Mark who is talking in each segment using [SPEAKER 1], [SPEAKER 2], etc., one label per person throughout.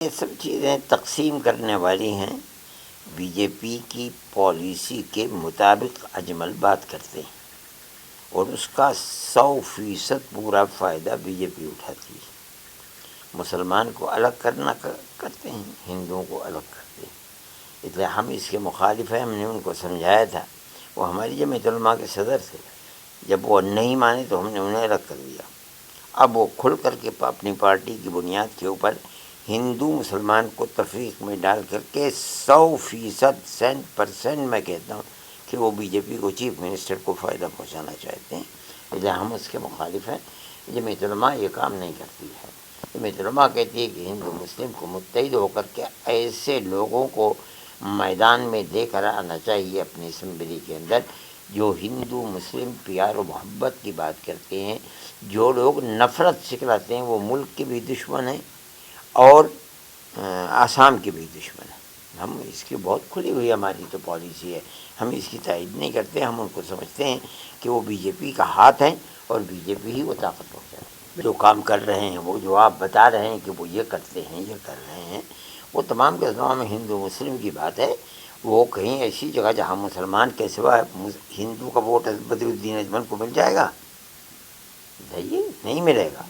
[SPEAKER 1] یہ سب چیزیں تقسیم کرنے والی ہیں، بی جے پی کی پالیسی کے مطابق اجمل بات کرتے ہیں اور اس کا 100% پورا فائدہ بی جے پی اٹھاتی ہے۔ مسلمان کو الگ کرنا کرتے ہیں، ہندوؤں کو الگ کرتے ہیں، اس لیے ہم اس کے مخالف ہیں۔ ہم نے ان کو سمجھایا تھا، وہ ہماری جمعیت علماء کے صدر تھے، جب وہ نہیں مانے تو ہم نے انہیں الگ کر دیا۔ اب وہ کھل کر کے اپنی پارٹی کی بنیاد کے اوپر ہندو مسلمان کو تفریق میں ڈال کر کے 100% میں کہتا ہوں کہ وہ بی جے پی کو چیف منسٹر کو فائدہ پہنچانا چاہتے ہیں، اس لیے ہم اس کے مخالف ہیں۔ جمعیت علماء یہ کام نہیں کرتی ہے۔ جمعیت علماء کہتی ہے کہ ہندو مسلم کو متحد ہو کر کے ایسے لوگوں کو میدان میں دے کر آنا چاہیے اپنی اسمبلی کے اندر جو ہندو مسلم پیار و محبت کی بات کرتے ہیں۔ جو لوگ نفرت سکھلاتے ہیں وہ ملک کے بھی دشمن ہیں اور آسام کے بھی دشمن ہیں۔ ہم اس کی بہت کھلی ہوئی ہماری تو پالیسی ہے، ہم اس کی تائید نہیں کرتے۔ ہم ان کو سمجھتے ہیں کہ وہ بی جے پی کا ہاتھ ہیں اور بی جے پی ہی وہ طاقت پہنچاتی ہے۔ جو کام کر رہے ہیں، وہ جو آپ بتا رہے ہیں کہ وہ یہ کرتے ہیں، یہ کر رہے ہیں، وہ تمام کے تمام ہندو مسلم کی بات ہے۔ وہ کہیں ایسی جگہ جہاں مسلمان کے سوا ہندو کا ووٹ بدر الدین اجمل کو مل جائے گا؟ نہیں ملے گا۔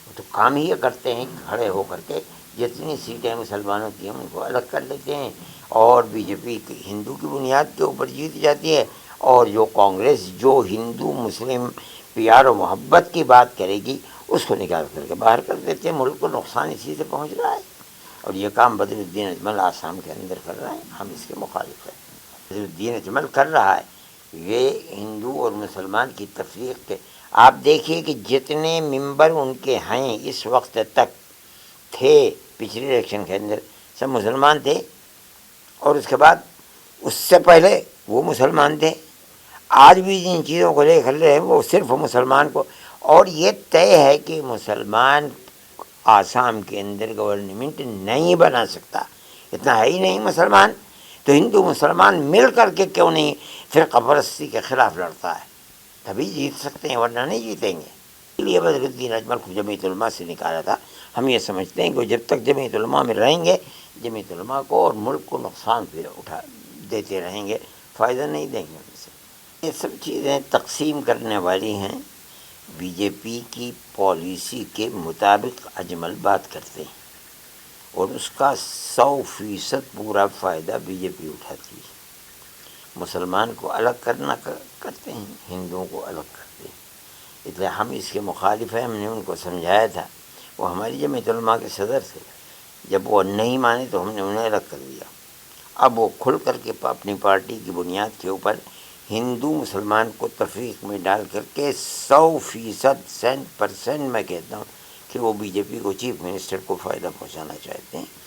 [SPEAKER 1] وہ تو کام ہی یہ کرتے ہیں، کھڑے ہو کر کے جتنی سیٹیں مسلمانوں کی ہیں ان کو الگ کر لیتے ہیں اور بی جے پی ہندو کی بنیاد کے اوپر جیت جاتی ہے، اور جو کانگریس جو ہندو مسلم پیار و محبت کی بات کرے گی اس کو نکال کر کے باہر کر دیتے ہیں۔ ملک کو نقصان اسی سے پہنچ رہا ہے، اور یہ کام بدر الدین اجمل آسام کے اندر کر رہا ہے۔ ہم اس کے مخالف ہیں۔ بدر الدین اجمل کر رہا ہے یہ ہندو اور مسلمان کی تفریق کے۔ آپ دیکھیے کہ جتنے ممبر ان کے ہیں اس وقت تک تھے پچھلے الیکشن کے اندر سب مسلمان تھے، اور اس کے بعد اس سے پہلے وہ مسلمان تھے۔ آج بھی جن چیزوں کو لے کر رہے ہیں وہ صرف مسلمان کو، اور یہ طے ہے کہ مسلمان آسام کے اندر گورنمنٹ نہیں بنا سکتا، اتنا ہے ہی نہیں مسلمان۔ تو ہندو مسلمان مل کر کے کیوں نہیں فرقہ پرستی کے خلاف لڑتا ہے؟ تبھی جیت سکتے ہیں، ورنہ نہیں جیتیں گے۔ اس لیے بدر الدین اجمل کو جمعیت علماء سے نکالا تھا۔ ہم یہ سمجھتے ہیں کہ جب تک جمعیت علماء میں رہیں گے، جمعیت علماء کو اور ملک کو نقصان پھر دیتے رہیں گے، فائدہ نہیں دیں گے ان سے۔ یہ سب چیزیں تقسیم کرنے والی ہیں، بی جے پی کی پالیسی کے مطابق اجمل بات کرتے ہیں اور اس کا 100% پورا فائدہ بی جے پی اٹھاتی ہے۔ مسلمان کو الگ کرنا کرتے ہیں، ہندوؤں کو الگ کرتے ہیں، اس لیے ہم اس کے مخالف ہیں۔ ہم نے ان کو سمجھایا تھا، وہ ہماری جمعیت علماء کے صدر تھے، جب وہ نہیں مانے تو ہم نے انہیں الگ کر دیا۔ اب وہ کھل کر کے اپنی پارٹی کی بنیاد کے اوپر ہندو مسلمان کو تفریق میں ڈال کر کے 100% میں کہتا ہوں کہ وہ بی جے پی کو چیف منسٹر کو فائدہ پہنچانا چاہتے ہیں۔